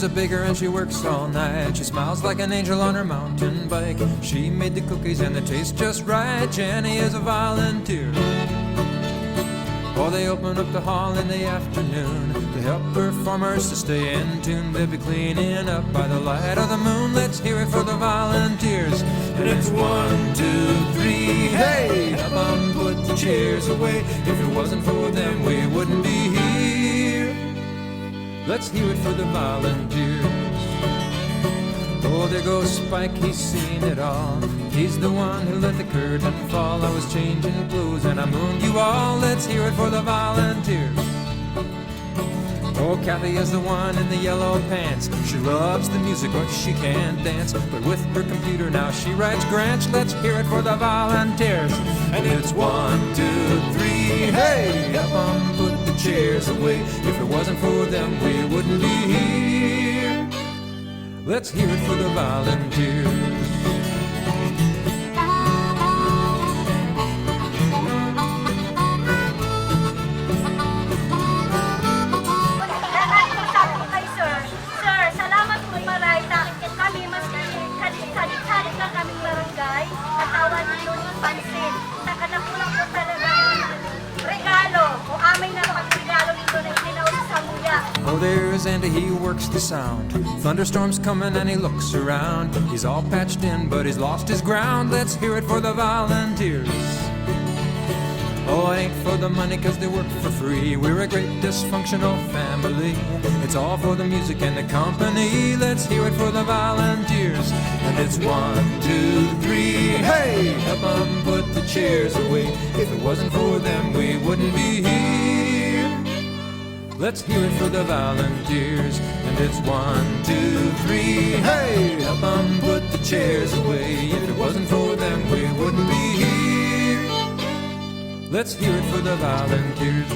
is a baker and she works all night. She smiles like an angel on her mountain bike. She made the cookies and they taste just right. Jenny is a volunteer. Oh, they open up the hall in the afternoon. They help performers to stay in tune. They'll be cleaning up by the light of the moon. Let's hear it for the volunteers. And it's 1, 2, 3, hey! Help 'em put the chairs away. If it wasn't for them, we wouldn't be here. Let's hear it for the volunteers. Oh, there goes Spike, he's seen it all. He's the one who let the curtain fall. I was changing clothes and I mooned you all. Let's hear it for the volunteers. Oh, Kathy is the one in the yellow pants. She loves the music, but she can't dance. But with her computer now she writes grants. Let's hear it for the volunteers. And it's 1, 2, 3, hey! Help 'em put the chairs away. If it wasn't for them, we wouldn't be here. Let's hear it for the volunteers. Oh, there's Andy, he works the sound. Thunderstorms coming and he looks around. He's all patched in, but he's lost his ground. Let's hear it for the volunteers. Oh, it ain't for the money, cause they work for free. We're a great dysfunctional family. It's all for the music and the company. Let's hear it for the volunteers. And it's 1, 2, 3, hey! Help 'em put the chairs away. If it wasn't for them, we wouldn't be here. Let's hear it for the volunteers. And it's 1, 2, 3, hey! Help 'em put the chairs away. If it wasn't for them, we wouldn't be here. Let's hear it for the volunteers.